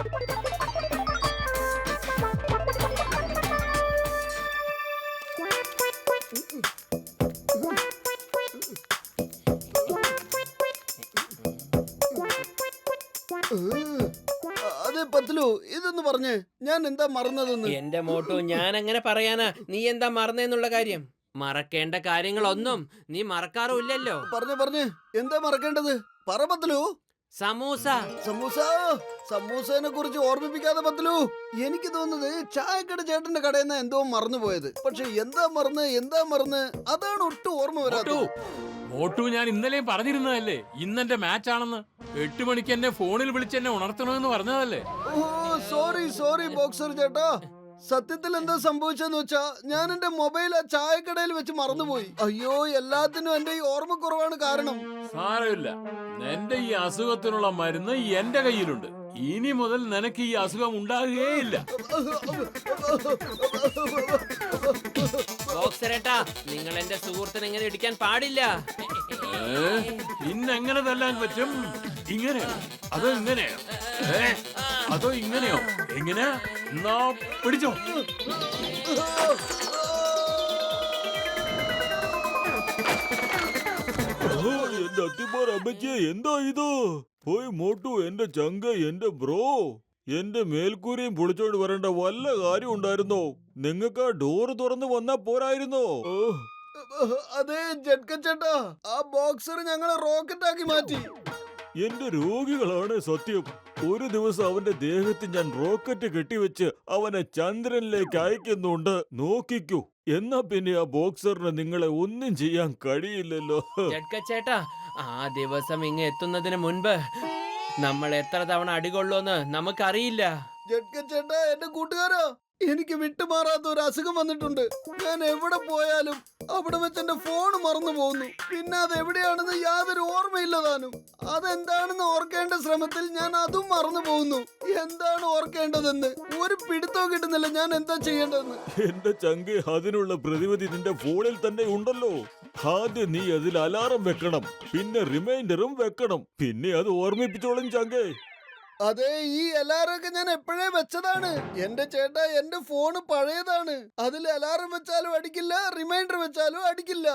അതെ പത്ലു, ഇതൊന്ന് പറഞ്ഞേ, ഞാൻ എന്താ മറന്നതെന്ന്. എന്റെ മോട്ടു, ഞാൻ അങ്ങനെ പറയാനാ? നീ എന്താ മറന്നെന്നുള്ള കാര്യം? മറക്കേണ്ട കാര്യങ്ങളൊന്നും നീ മറക്കാറുമില്ലല്ലോ. പറഞ്ഞേ, എന്താ മറക്കേണ്ടത്? പറ പത്ലു. സമൂസ. സമൂസ? സമൂസനെ കുറിച്ച് ഓർമ്മിപ്പിക്കാതെ പത്ലു. എനിക്ക് തോന്നുന്നത് ചായക്കട ചേട്ടന്റെ കടയിൽ നിന്ന് എന്തോ മറന്നുപോയത്. പക്ഷെ എന്താ മറന്ന് അതാണ് ഒട്ടും ഓർമ്മ വരാത്തത്. മോട്ടു, ഞാൻ ഇന്നലെയും പറഞ്ഞിരുന്നതല്ലേ ഇന്നെന്റെ മാച്ച് ആണെന്ന്. 8 മണിക്ക് എന്നെ ഫോണിൽ വിളിച്ച് എന്നെ ഉണർത്തണമെന്ന് പറഞ്ഞതല്ലേ. ഓ സോറി ബോക്സർ ചേട്ടാ. സത്യത്തിൽ എന്താ സംഭവിച്ചെന്ന് വെച്ചാ, ഞാൻ എന്റെ മൊബൈൽ ആ ചായക്കടയിൽ വെച്ച് മറന്നുപോയി. അയ്യോ, എല്ലാത്തിനും എന്റെ ഈ ഓർമ്മക്കുറവാണ് കാരണം. സാരമില്ല, എന്റെ ഈ അസുഖത്തിനുള്ള മരുന്ന് എന്റെ കയ്യിലുണ്ട്. ഇനി മുതൽ നിനക്ക് ഈ അസുഖം ഉണ്ടാകുകയില്ല. ബോക്സറേട്ടാ, നിങ്ങൾ എന്റെ സുഹൃത്തിനെ ഇങ്ങനെ ഇടിക്കാൻ പാടില്ല. പിന്നെങ്ങനെ തല്ലാൻ പറ്റും? ഇങ്ങനെയോ അതോ ഇങ്ങനെയോ? അതോ ഇങ്ങനെയോ? എങ്ങനെ? എന്നാ പിടിച്ചോ. എന്റെ അത്തിമാർ അമ്മച്ചിയെ, എന്താ ഇത്? പോയി മോട്ടു, എന്റെ ചങ്ക, എന്റെ ബ്രോ, എന്റെ മേൽക്കൂരയും പൊളിച്ചോണ്ട് വരേണ്ട വല്ല കാര്യം ഉണ്ടായിരുന്നോ? നിങ്ങൾക്ക് ആ ഡോറ് തുറന്ന് വന്നാ പോരായിരുന്നോ? അതെ ജഡ്ക ചേട്ടാ, ആ ബോക്സർ ഞങ്ങളെ റോക്കറ്റ് ആക്കി മാറ്റി. എന്റെ രോഗികളാണ് സത്യം. ഒരു ദിവസം അവന്റെ ദേഹത്ത് ഞാൻ റോക്കറ്റ് കെട്ടിവെച്ച് അവനെ ചന്ദ്രനിലേക്ക് അയക്കുന്നുണ്ട്. നോക്കിക്കൂ. എന്നാ പിന്നെ ആ ബോക്സറിന് നിങ്ങളെ ഒന്നും ചെയ്യാൻ കഴിയില്ലല്ലോ. ചേട്ടാ, ആ ദിവസം ഇങ്ങ് എത്തുന്നതിന് മുൻപ് നമ്മൾ എത്ര തവണ അടികൊള്ളൂന്ന് നമുക്കറിയില്ല. ജഡ്ക ചേട്ടാ, എന്റെ കൂട്ടുകാരാ, എനിക്ക് വിട്ടുമാറാത്ത ഒരു അസുഖം വന്നിട്ടുണ്ട്. ഞാൻ എവിടെ പോയാലും അവിടെ വെച്ച് എന്റെ ഫോൺ മറന്നു പോകുന്നു. പിന്നെ അത് എവിടെയാണെന്ന് യാതൊരു ഓർമ്മയില്ലതാനും. അതെന്താണെന്ന് ഓർക്കേണ്ട ശ്രമത്തിൽ ഞാൻ അതും മറന്നു പോകുന്നു. എന്താണ് ഓർക്കേണ്ടതെന്ന് ഒരു പിടുത്തവും കിട്ടുന്നില്ല. ഞാൻ എന്താ ചെയ്യേണ്ടതെന്ന്. എന്റെ ചങ്കെ, അതിനുള്ള പ്രതിവിധി നിന്റെ ഫോണിൽ തന്നെ ഉണ്ടല്ലോ. ആദ്യം നീ അതിൽ അലാറം വെക്കണം, പിന്നെ റിമൈൻഡറും വെക്കണം, പിന്നെ അത് ഓർമ്മിപ്പിച്ചോളും ചങ്കേ. അതെ, ഈ അലാറം ഒക്കെ ഞാൻ എപ്പോഴേ വെച്ചതാണ്. എന്റെ ചേട്ടാ, എന്റെ ഫോണ് പഴയതാണ്. അതിൽ അലാറം വെച്ചാലും അടിക്കില്ല, റിമൈൻഡർ വെച്ചാലും അടിക്കില്ല.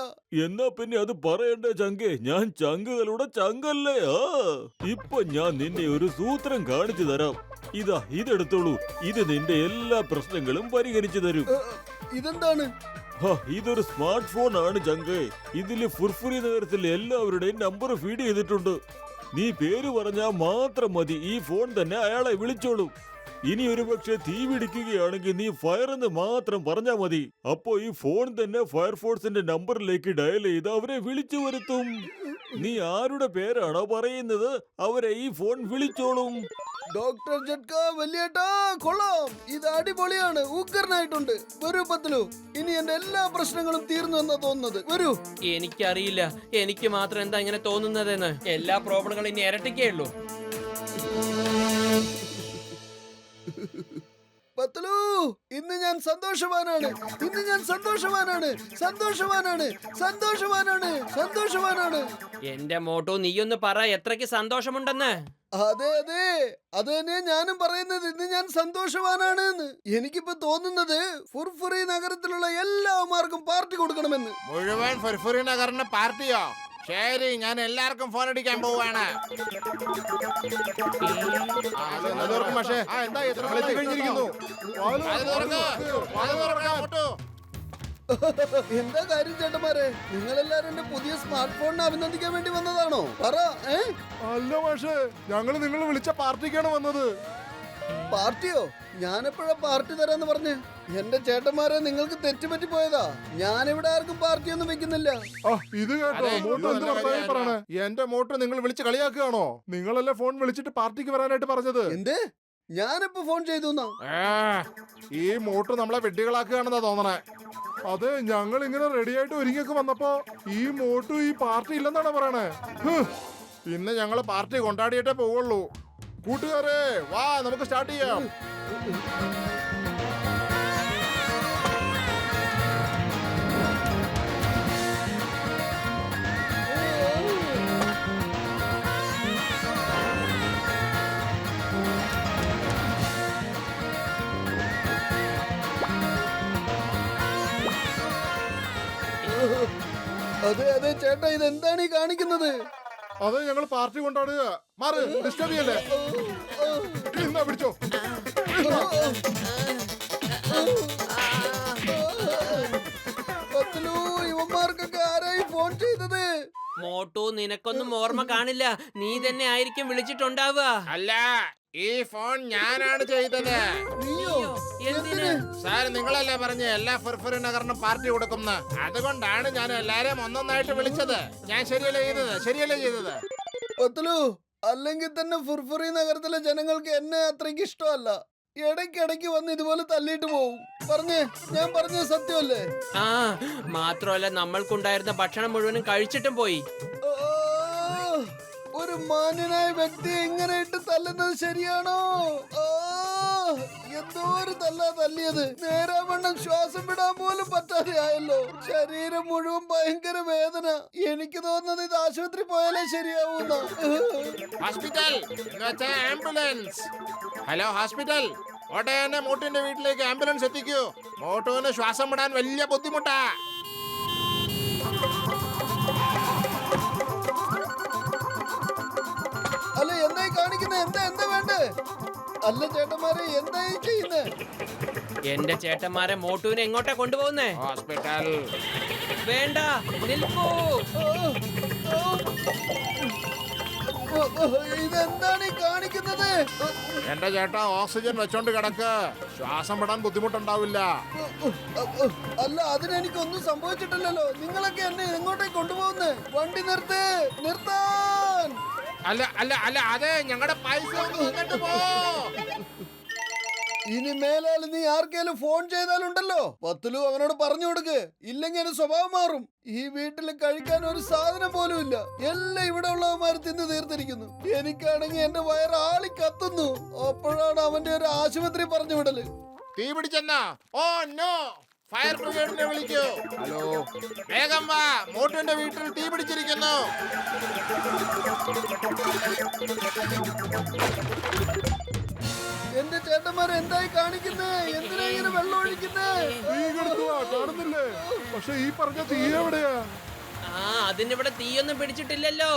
എന്നാ പിന്നെ അത് പറയണ്ടേ ചങ്കേ? ഞാൻ ചങ്കുകളുടെ ചങ്കല്ലേ. ഇപ്പൊ ഞാൻ നിന്നെ ഒരു സൂത്രം കാണിച്ചു തരാം. ഇതെടുത്തോളൂ. ഇത് നിന്റെ എല്ലാ പ്രശ്നങ്ങളും പരിഹരിച്ചു തരും. ഇതെന്താണ്? ഇതൊരു സ്മാർട്ട് ഫോൺ ആണ് ചങ്കേ. ഇതില് ഫുർഫുരി നഗരത്തിൽ എല്ലാവരുടെയും നമ്പർ ഫീഡ് ചെയ്തിട്ടുണ്ട്. നീ പേര് പറഞ്ഞാ മാത്രം മതി, ഈ ഫോൺ തന്നെ അയാളെ വിളിച്ചോളും. ഇനി ഒരു പക്ഷെ തീ പിടിക്കുകയാണെങ്കിൽ നീ ഫയർ എന്ന് മാത്രം പറഞ്ഞാ മതി. അപ്പോ ഈ ഫോൺ തന്നെ ഫയർഫോഴ്സിന്റെ നമ്പറിലേക്ക് ഡയൽ ചെയ്ത് അവരെ വിളിച്ചു വരുത്തും. നീ ആരുടെ പേരാണോ പറയുന്നത് അവരെ ഈ ഫോൺ വിളിച്ചോളും. ഡോക്ടർ ജഡ്ക വലിയേട്ടാ, കൊള്ളാം. ഇത് അടിപൊളിയാണ്, ഉഗ്രനായിട്ടുണ്ട്. വരൂ പത്ലു, ഇനി എന്റെ എല്ലാ പ്രശ്നങ്ങളും തീർന്നു എന്നാ തോന്നുന്നത്. വരൂ. എനിക്കറിയില്ല എനിക്ക് മാത്രം എന്താ ഇങ്ങനെ തോന്നുന്നതെന്ന്. എല്ലാ പ്രോബ്ലങ്ങളും ഇനി ഇരട്ടിക്കേ ഉള്ളൂ. പത്ലു, ഇന്ന് ഞാൻ സന്തോഷവാനാണ്. എന്റെ മോട്ടോ, നീയൊന്ന് പറ, എത്രയ്ക്ക് സന്തോഷമുണ്ടെന്ന്. അതെ അത് തന്നെ ഞാനും പറയുന്നത്. ഇന്ന് ഞാൻ സന്തോഷവാനാണ്. എനിക്കിപ്പോ തോന്നുന്നത് ഫുർഫുറി നഗരത്തിലുള്ള എല്ലാവർക്കും പാർട്ടി കൊടുക്കണമെന്ന്. മുഴുവൻ ഫുർഫുറി നഗറിന് പാർട്ടിയോ? ശരി, ഞാൻ എല്ലാവർക്കും ഫോൺ അടിക്കാൻ പോവാണ്. എന്താ കാര്യം ചേട്ടന്മാരെ? നിങ്ങളെല്ലാരും എന്റെ പുതിയ സ്മാർട്ട് ഫോണിനെ അഭിനന്ദിക്കാൻ വേണ്ടി വന്നതാണോ? പറ. അല്ല പക്ഷേ, ഞങ്ങള് നിങ്ങൾ വിളിച്ച പാർട്ടിക്കാണ് വന്നത്. പാർട്ടിയോ? ഞാനെപ്പോഴാ പാർട്ടി തരാന്ന് പറഞ്ഞേ? എന്റെ ചേട്ടന്മാരെ, നിങ്ങൾക്ക് തെറ്റുപറ്റി പോയതാ. ഞാനിവിടെ ആർക്കും പാർട്ടി ഒന്നും വെക്കുന്നില്ല. ഇത് കേട്ടോ, എന്റെ മോട്ടോ നിങ്ങൾ വിളിച്ച് കളിയാക്കുകയാണോ? നിങ്ങളല്ലേ ഫോൺ വിളിച്ചിട്ട് പാർട്ടിക്ക് വരാനായിട്ട് പറഞ്ഞത്? എന്ത്? ഞാനിപ്പോ ഫോൺ ചെയ്തു? ഈ മോട്ടോ നമ്മളെ വെട്ടികളാക്കുകയാണെന്നാ തോന്നണേ. അതെ, ഞങ്ങൾ ഇങ്ങനെ റെഡി ആയിട്ട് ഒരുങ്ങിയൊക്കെ വന്നപ്പോ ഈ മോട്ടു ഈ പാർട്ടി ഇല്ലെന്നാണ് പറയണേ. പിന്നെ ഞങ്ങള് പാർട്ടി കൊണ്ടാടിയിട്ടേ പോവുള്ളൂ. കൂട്ടുകാരെ വാ, നമുക്ക് സ്റ്റാർട്ട് ചെയ്യാം. അതെ അതെ ചേട്ടാ, ഇതെന്താണ് ഈ കാണിക്കുന്നത്? അത് ഞങ്ങൾ പാർട്ടി കൊണ്ടാടുക. മാറ്, ഡിസ്റ്റർബ് ചെയ്യല്ലേ. എന്നാ പിടിച്ചോ. പത്ലു, ഇവന്മാർക്കൊക്കെ ആരായി ഫോൺ ചെയ്തത്? മോട്ടു, നിനക്കൊന്നും ഓർമ്മ കാണില്ല. നീ തന്നെ ആയിരിക്കും വിളിച്ചിട്ടുണ്ടാവുക. അല്ല, ഈ ഫോൺ ഞാനാണ് ചെയ്തത്. നീയോ? എന്തിന്? സാർ, നിങ്ങളല്ലേ പറഞ്ഞ എല്ലാ ഫുർഫുറി നഗറിനും പാർട്ടി കൊടുക്കുന്ന? അതുകൊണ്ടാണ് ഞാൻ എല്ലാരെയും ഒന്നൊന്നായിട്ട് വിളിച്ചത്. ഞാൻ ശരിയല്ലേ ചെയ്തത്. പത്ലു, അല്ലെങ്കിൽ തന്നെ ഫുർഫുറി നഗരത്തിലെ ജനങ്ങൾക്ക് എന്നെ അത്രയ്ക്ക് ഇഷ്ടമല്ല. ഇടയ്ക്കിടയ്ക്ക് വന്ന് ഇതുപോലെ തല്ലിയിട്ട് പോവും. ഞാൻ പറഞ്ഞത് സത്യമല്ലേ? ആ, മാത്രമല്ല നമ്മൾക്കുണ്ടായിരുന്ന ഭക്ഷണം മുഴുവനും കഴിച്ചിട്ടും പോയി. ആ, ഒരു മാന്യനായ വ്യക്തി ഇങ്ങനെ ഇട്ട് തല്ലുന്നത് ശരിയാണോ? ആ, എന്തോ ഒരു തല്ലിയത്. നേരാവണ്ണം ശ്വാസം വിടാൻ പോലും പറ്റാതെ ആയല്ലോ. ശരീരം മുഴുവൻ ഭയങ്കര വേദന. എനിക്ക് തോന്നുന്നത് ഇത് ആശുപത്രി പോയാലേ ശരിയാവൂന്ന. Hospital ambulance. Hello hospital, Kottayam മോട്ടുവിന്റെ വീട്ടിലേക്ക് ആംബുലൻസ് എത്തിക്കൂ. മോട്ടുവിന് ശ്വാസം വിടാൻ വലിയ ബുദ്ധിമുട്ടാ. അല്ല, എന്തായി കാണിക്കുന്നത്? എന്താ വേണ്ടേ? അല്ല ചേട്ടന്മാരെ, എന്തായി ചെയ്യുന്നേ? എന്റെ ചേട്ടന്മാരെ മോട്ടുവിനെ എങ്ങോട്ടാ കൊണ്ടുപോകുന്നേ? ഹോസ്പിറ്റൽ. വേണ്ട, നിൽക്കൂ. ഇതെന്താണ് ഈ കാണിക്കുന്നത്? എന്റെ ചേട്ടാ, ഓക്സിജൻ വെച്ചോണ്ട് കിടക്ക്. ശ്വാസം വിടാൻ ബുദ്ധിമുട്ടുണ്ടാവില്ല. അല്ല, അതിനെനിക്കൊന്നും സംഭവിച്ചിട്ടില്ലല്ലോ. നിങ്ങളൊക്കെ എന്നെ എങ്ങോട്ടേക്ക് കൊണ്ടുപോകുന്നേ? വണ്ടി നിർത്താൻ. അല്ല, അതെ, ഞങ്ങളുടെ പൈസ ഒന്ന് തന്നിട്ട് പോ. ഇനി മേലാൽ നീ ആർക്കേലും ഫോൺ ചെയ്താലുണ്ടല്ലോ, പത്ലു അവനോട് പറഞ്ഞു കൊടുക്ക്. ഇല്ലെങ്കിൽ എന്റെ സ്വഭാവം മാറും. ഈ വീട്ടിൽ കഴിക്കാൻ ഒരു സാധനം പോലും ഇല്ല. എല്ലാം ഇവിടെ ഉള്ളവന്മാർ തിന്ന് തീർത്തിരിക്കുന്നു. എനിക്കാണെങ്കിൽ എന്റെ വയറ് ആളി കത്തുന്നു. അപ്പോഴാണ് അവന്റെ ഒരു ആശുപത്രി പറഞ്ഞു വിടല്. തീ പിടിച്ചെന്നാ? ഓ നോ, ഫയർ ബ്രിഗേഡിനെ വിളിക്കൂ. ഹലോ, വേഗം വാ, മോട്ടുവിന്റെ വീട്ടിൽ തീ പിടിച്ചിരിക്കുന്നു. എന്റെ ചേട്ടന്മാർ എന്തായി കാണിക്കുന്നേ? എന്തിനാ ഇങ്ങനെ വെള്ളം ഒഴിക്കുന്നേ? തീ കെടുത്തുവാ, കാണുന്നില്ലേ? പക്ഷെ ഈ പറഞ്ഞ തീ എവിടെയാ? ആ, അതിനിവിടെ തീയൊന്നും പിടിച്ചിട്ടില്ലല്ലോ.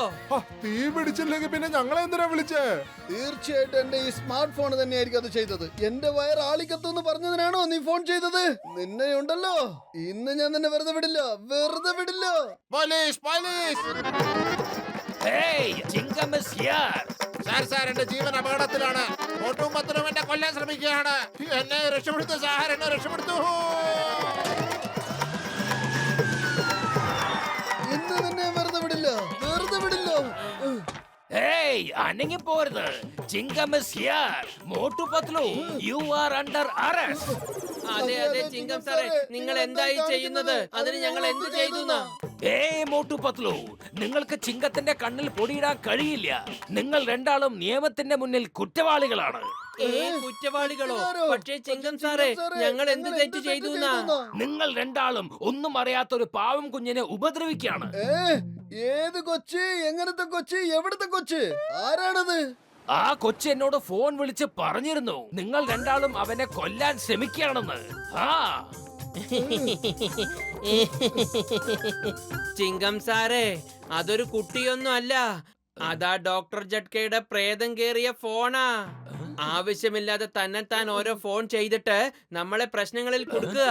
തീ പിടിച്ചില്ലെങ്കിൽ പിന്നെ ഞങ്ങളെ എന്തിനാ വിളിച്ചേ? തീർച്ചയായിട്ടും എന്റെ ഈ സ്മാർട്ട് ഫോൺ തന്നെയായിരിക്കും അത് ചെയ്തത്. എന്റെ വയർ ആളിക്കത്തുന്ന് പറഞ്ഞതിനാണോ നീ ഫോൺ ചെയ്തത്? നിന്നെ ഉണ്ടല്ലോ, ഇന്ന് ഞാൻ നിന്നെ വെറുതെ വിടില്ല. പോലീസ്. സാർ, എന്റെ ജീവൻ അപകടത്തിലാണ്. മോട്ടും പത്രം എന്നെ കൊല്ലാൻ ശ്രമിക്കുകയാണ്. എന്നെ രക്ഷപ്പെടുത്തു സാർ, എന്നെ രക്ഷപ്പെടുത്തു. ഇന്ന് നിന്നെ വെറുതെ വിടില്ല. അനങ്ങി പോരുത്. Chingam is here. Motu Patlu, you are under arrest. അതെ, ചിങ്കം സാറേ, നിങ്ങൾ എന്തായി ചെയ്യുന്നത്? അതിന് ഞങ്ങൾ എന്ത് ചെയ്തു? മോട്ടു പത്ലു, നിങ്ങൾക്ക് ചിങ്കത്തിന്റെ കണ്ണിൽ പൊടിയിടാൻ കഴിയില്ല. നിങ്ങൾ രണ്ടാളും നിയമത്തിന്റെ മുന്നിൽ കുറ്റവാളികളാണ്. കുറ്റവാളികളോ? പക്ഷേ ചിങ്കം സാറേ, ഞങ്ങൾ എന്ത് തെറ്റ് ചെയ്തു? നിങ്ങൾ രണ്ടാളും ഒന്നും അറിയാത്ത ഒരു പാവം കുഞ്ഞിനെ ഉപദ്രവിക്കുകയാണ്. ഏത് കൊച്ച്? എങ്ങനത്തെ കൊച്ച്? എവിടത്തെ കൊച്ച്? ആരാണത്? ആ കൊച്ചു എന്നോട് ഫോൺ വിളിച്ച് പറഞ്ഞിരുന്നു നിങ്ങൾ രണ്ടാളും അവനെ കൊല്ലാൻ ശ്രമിക്കുകയാണെന്ന്. ചിങ്കം സാറേ, അതൊരു കുട്ടിയൊന്നും അല്ല. അതാ ഡോക്ടർ ജഡ്കയുടെ പ്രേതം കേറിയ ഫോണാ. ആവശ്യമില്ലാതെ താൻ ഓരോ ഫോൺ ചെയ്തിട്ട് നമ്മളെ പ്രശ്നങ്ങളിൽ കൊടുക്കുക.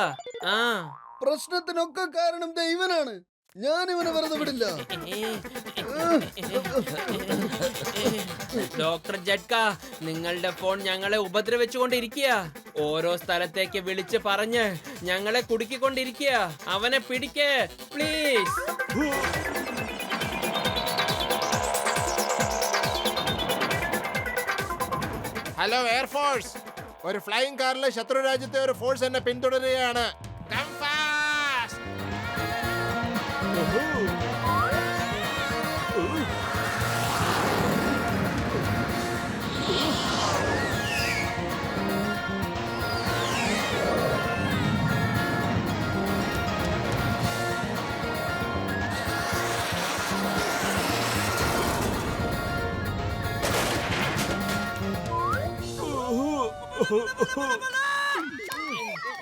പ്രശ്നത്തിനൊക്കെ കാരണം ദൈവനാണ്. ഞാൻ ഇവനെ വെറുതെ വിടില്ല. ഡോക്ടർ ജഡ്ക, നിങ്ങളുടെ ഫോൺ ഞങ്ങളെ ഉപദ്രവിച്ചുകൊണ്ടിരിക്കുക. ഓരോ സ്ഥലത്തേക്ക് വിളിച്ച് പറഞ്ഞ് ഞങ്ങളെ കുടുക്കിക്കൊണ്ടിരിക്കുക. അവനെ പിടിക്കേ പ്ലീസ്. ഹലോ എയർഫോഴ്സ്, ഒരു ഫ്ലൈയിങ് കാറിലെ ശത്രു രാജ്യത്തെ ഒരു ഫോഴ്സ് എന്നെ പിന്തുടരുകയാണ്. Come fast!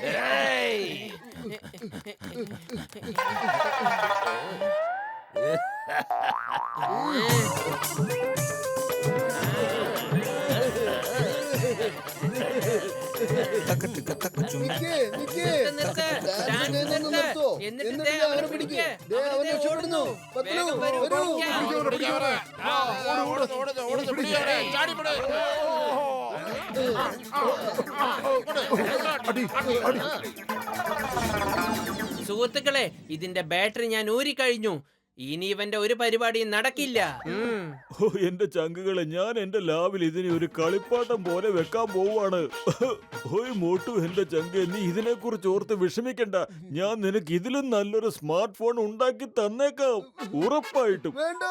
ഏയ്! നിക്ക്, നിക്ക്. നിർത്ത്. ഡാൻസ് ഡാൻസ് ചെയ്യുന്നൊന്ന് നിർത്ത്. നിർത്തോ? എന്നിട്ട് എന്നിട്ട് ദേ ദേ അവനെ അവനെ പിടിക്ക്. പിടിക്ക്. ദേ അവൻ അവനെ രക്ഷപ്പെടുന്നു. പത്ലു, വേഗം വരൂ, വരൂ. പിടിക്കാം. സുഹൃത്തുക്കളെ, ഇതിന്റെ ബാറ്ററി ഞാൻ ഊരിക്കഴിഞ്ഞു. ഇനി ഇവന്റെ ഒരു പരിപാടിയും നടക്കില്ല. ഓ എന്റെ ചങ്കുകളെ, ഞാൻ എന്റെ ലാബിൽ ഇതിനെ ഒരു കളിപ്പാട്ടം പോലെ വെക്കാൻ പോവാണ്. ഓയ് മോട്ടു എന്റെ ചങ്കെ, നീ ഇതിനെ കുറിച്ച് ഓർത്ത് വിഷമിക്കണ്ട. ഞാൻ നിനക്ക് ഇതിലും നല്ലൊരു സ്മാർട്ട് ഫോൺ ഉണ്ടാക്കി തന്നേക്കാം, ഉറപ്പായിട്ടും. വേണ്ട,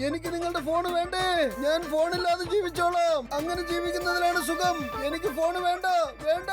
എനിക്ക് നിങ്ങളുടെ ഫോണ് വേണ്ടേ. ഞാൻ ഫോണില്ലാതെ ജീവിച്ചോളാം. അങ്ങനെ ജീവിക്കുന്നതിലാണ് സുഖം. എനിക്ക് ഫോണ് വേണ്ട, വേണ്ട.